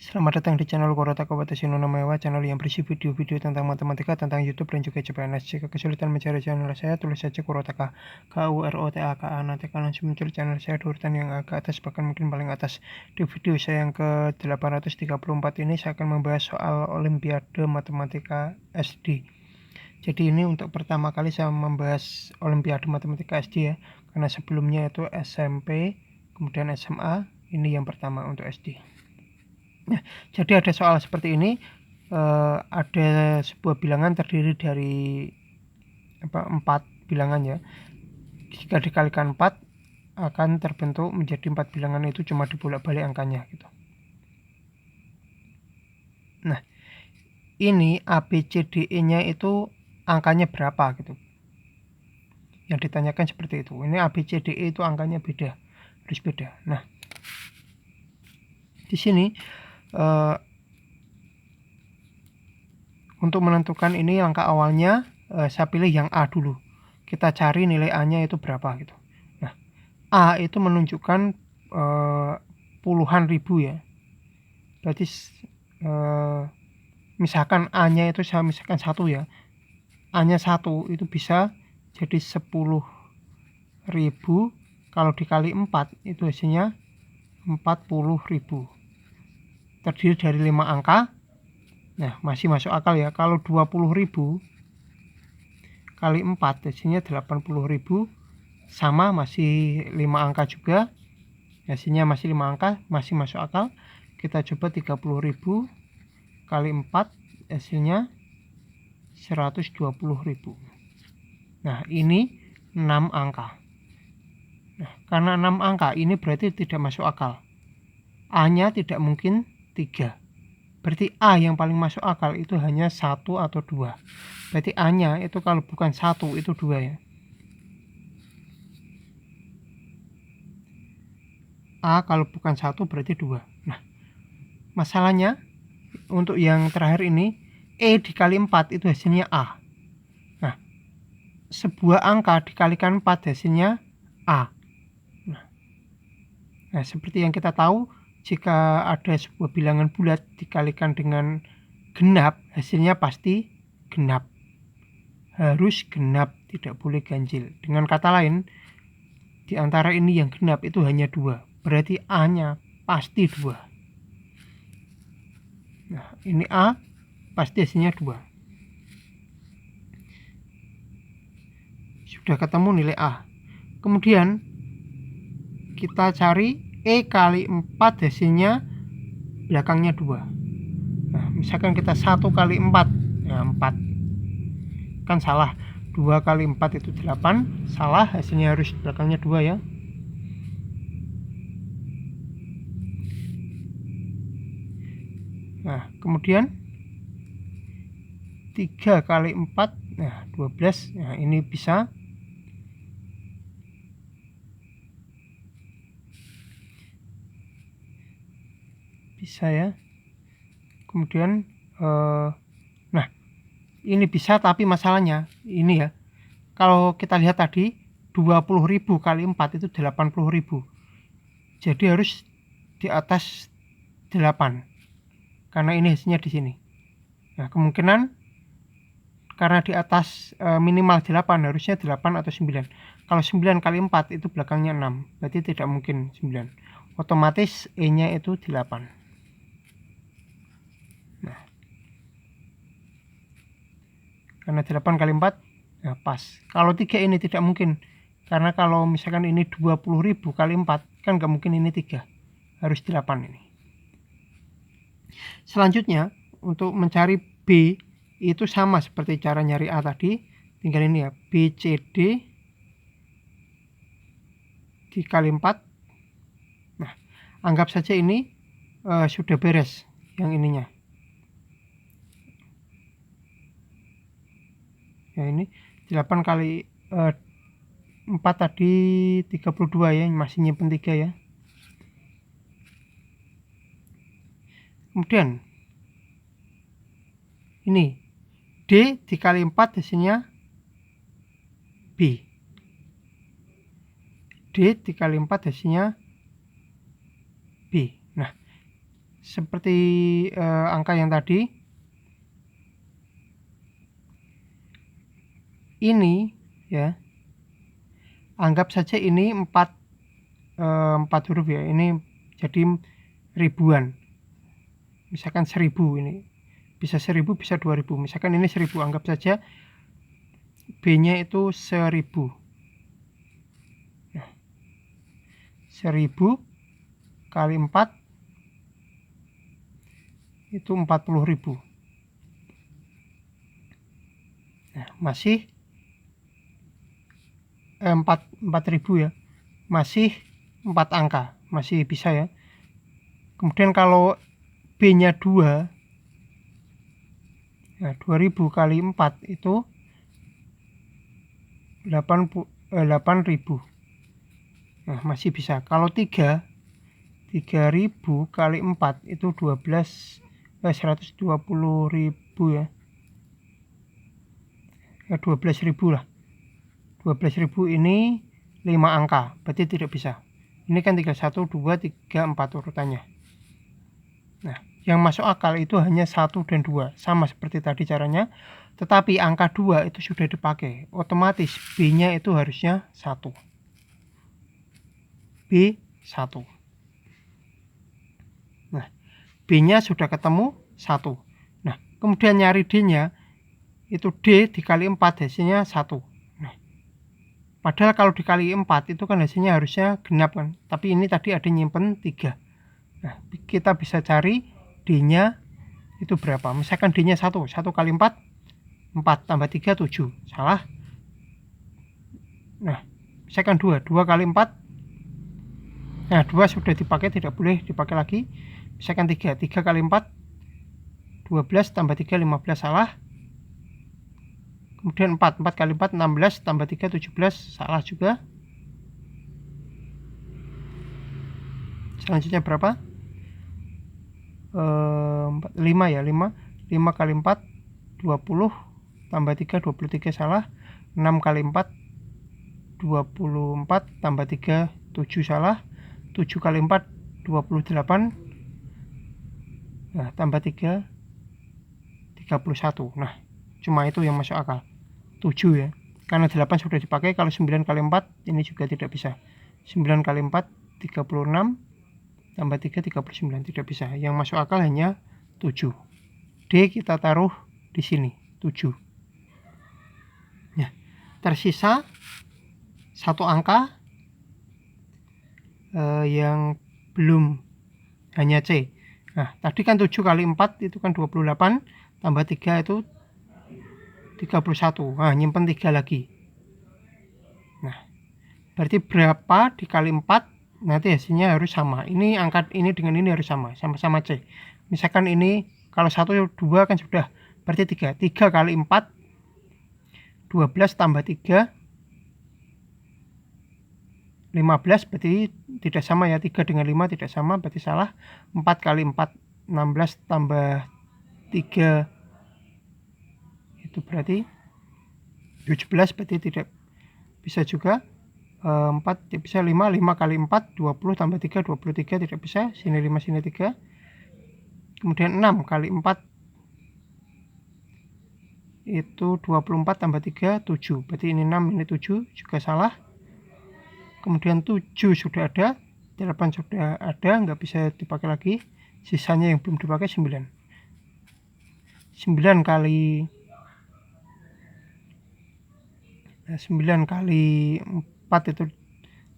Selamat datang di channel Korota Kabupaten Sinono Mewah, channel yang berisi video-video tentang matematika, tentang YouTube dan juga CPNS. Jika kesulitan mencari channel saya, tulis saja Kurotaka, KUROTAKA. Nanti akan langsung muncul channel saya di urutan yang agak atas, bahkan mungkin paling atas. Di video saya yang ke-834 ini, saya akan membahas soal Olimpiade Matematika SD. Jadi ini untuk pertama kali saya membahas Olimpiade Matematika SD ya, karena sebelumnya itu SMP, kemudian SMA, ini yang pertama untuk SD. Nah, jadi ada soal seperti ini, ada sebuah bilangan terdiri dari 4 bilangan ya. Jika dikalikan 4 akan terbentuk menjadi 4 bilangan, itu cuma dibolak-balik angkanya gitu. Nah, ini ABCDE-nya itu angkanya berapa gitu. Yang ditanyakan seperti itu. Ini ABCDE itu angkanya beda, harus beda. Nah, di sini untuk menentukan ini langkah awalnya saya pilih yang A dulu. Kita cari nilai A-nya itu berapa gitu. Nah, A itu menunjukkan puluhan ribu ya. Berarti misalkan A-nya itu saya misalkan 1 ya. A-nya 1 itu bisa jadi 10.000. Kalau dikali 4 itu hasilnya 40.000. Terdiri dari 5 angka. Nah, masih masuk akal ya. Kalau 20.000 kali 4 hasilnya 80.000, sama masih 5 angka juga, hasilnya masih 5 angka, masih masuk akal. Kita coba 30.000 kali 4 hasilnya 120.000. Nah, ini 6 angka. Nah, karena 6 angka ini berarti tidak masuk akal. A-nya tidak mungkin 3. Berarti A yang paling masuk akal itu hanya 1 atau 2. Berarti A-nya itu kalau bukan 1 itu 2 ya. A kalau bukan 1 berarti 2. Nah, masalahnya untuk yang terakhir ini, E dikali 4 itu hasilnya A. Nah, sebuah angka dikalikan 4 hasilnya A. Nah, seperti yang kita tahu, jika ada sebuah bilangan bulat dikalikan dengan genap, hasilnya pasti genap. Harus genap, tidak boleh ganjil. Dengan kata lain, di antara ini yang genap itu hanya 2. Berarti A-nya pasti 2. Nah, ini A, pasti hasilnya 2. Sudah ketemu nilai A. Kemudian, kita cari E kali 4 hasilnya belakangnya 2. Nah, misalkan kita 1 kali 4, ya 4. Kan salah. 2 kali 4 itu 8, salah, hasilnya harus belakangnya 2 ya. Nah, kemudian 3 kali 4, nah 12. Nah, ini bisa. Bisa ya. Kemudian nah, ini bisa, tapi masalahnya ini ya. Kalau kita lihat tadi 20.000 kali 4 itu 80.000. Jadi harus di atas 8. Karena ini hasilnya di sini. Nah, kemungkinan karena di atas minimal 8, harusnya 8 atau 9. Kalau 9 kali 4 itu belakangnya 6. Berarti tidak mungkin 9. Otomatis E-nya itu 8. Nah, karena 8 kali 4, nah pas. Kalau 3 ini tidak mungkin. Karena kalau misalkan ini 20.000 kali 4, kan nggak mungkin ini 3. Harus 8 ini. Selanjutnya, untuk mencari B, itu sama seperti cara nyari A tadi. Tinggal ini ya, BCD dikali 4. Nah, anggap saja ini sudah beres yang ininya. Ya, ini 8 kali 4 tadi 32 ya, masih nyimpen 3 ya. Kemudian ini D dikali 4 hasilnya B. D dikali 4 hasilnya B. Nah, seperti angka yang tadi. Ini ya, anggap saja ini 4 huruf ya, ini jadi ribuan. Misalkan 1000, ini bisa 1000, bisa 2000. Misalkan ini 1000, anggap saja B-nya itu 1000. Nah, 1000 kali 4 itu 40.000. Nah, masih 4.000 ya, masih 4 angka, masih bisa ya. Kemudian kalau B-nya 2, nah 2000 kali 4 itu 8.000. Nah, masih bisa. Kalau 3, 3000 kali 4 itu 120.000 ya. 12.000 lah. 12.000 ini 5 angka, berarti tidak bisa. Ini kan 31, 2, 3, 4 urutannya. Nah, yang masuk akal itu hanya 1 dan 2, sama seperti tadi caranya. Tetapi angka 2 itu sudah dipakai, otomatis B-nya itu harusnya 1. B1. Nah, B-nya sudah ketemu 1. Nah, kemudian nyari D-nya, itu D dikali 4 hasilnya 1. Nah, padahal kalau dikali 4 itu kan hasilnya harusnya genap kan, tapi ini tadi ada nyimpen 3. Nah, kita bisa cari D-nya itu berapa. Misalkan D-nya 1 kali 4, 4 tambah 3, 7. Salah. Nah, misalkan 2 kali 4. Nah, 2 sudah dipakai, tidak boleh dipakai lagi. Misalkan 3 kali 4, 12 tambah 3, 15. Salah. Kemudian 4 kali 4, 16 tambah 3, 17. Salah juga. Selanjutnya berapa? 5 ya, 5 kali 4, 20 tambah 3, 23. Salah. 6 kali 4, 24 tambah 3, 7. Salah. 7 kali 4, 28. Nah, tambah 3, 31. Nah, cuma itu yang masuk akal, 7 ya, karena 8 sudah dipakai. Kalau 9 kali 4 ini juga tidak bisa. 9 kali 4, 36 tambah 3, 39. Tidak bisa. Yang masuk akal hanya 7. D kita taruh di sini, 7. Nah, tersisa satu angka yang belum, hanya C. Nah, tadi kan 7 kali 4 itu kan 28, tambah 3 itu 31. Nah, nyimpen 3 lagi. Nah, berarti berapa dikali 4, nanti hasilnya harus sama. Ini angka ini dengan ini harus sama, sama-sama C. Misalkan ini kalau 1, 2 kan sudah, berarti 3. 3 kali 4, 12 tambah 3, 15. Berarti tidak sama ya, 3 dengan 5 tidak sama, berarti salah. 4 kali 4, 16 tambah 3 itu berarti 17, berarti tidak bisa juga. 4 tidak bisa. 5 kali 4, 20 tambah 3, 23. Tidak bisa. Sini 5, sini 3. Kemudian 6 kali 4 itu 24 tambah 3, 7. Berarti ini 6, ini 7, juga salah. Kemudian 7 sudah ada, 8 sudah ada, nggak bisa dipakai lagi. Sisanya yang belum dipakai 9. 9 kali 4 itu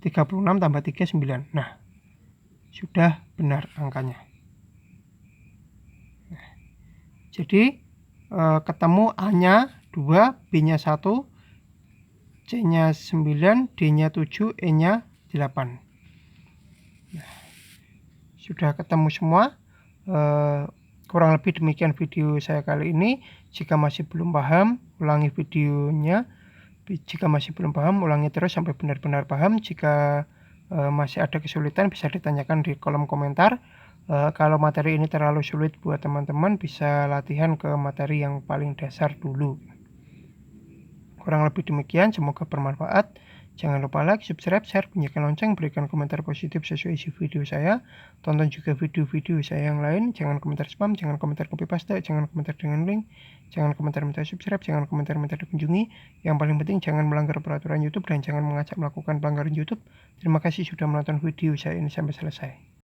36 tambah 3, 9. Nah, sudah benar angkanya. Nah, jadi ketemu A-nya 2, B-nya 1, C-nya 9, D-nya 7, E-nya 8. Nah, sudah ketemu semua. Kurang lebih demikian video saya kali ini. Jika masih belum paham, ulangi videonya. Jika masih belum paham, ulangi terus sampai benar-benar paham. Jika masih ada kesulitan, bisa ditanyakan di kolom komentar. Kalau materi ini terlalu sulit buat teman-teman, bisa latihan ke materi yang paling dasar dulu. Kurang lebih demikian, semoga bermanfaat. Jangan lupa like, subscribe, share, bunyikan lonceng, berikan komentar positif sesuai isi video saya. Tonton juga video-video saya yang lain. Jangan komentar spam, jangan komentar copy paste, jangan komentar dengan link, jangan komentar minta subscribe, jangan komentar minta dikunjungi. Yang paling penting jangan melanggar peraturan YouTube dan jangan mengajak melakukan pelanggaran YouTube. Terima kasih sudah menonton video saya ini sampai selesai.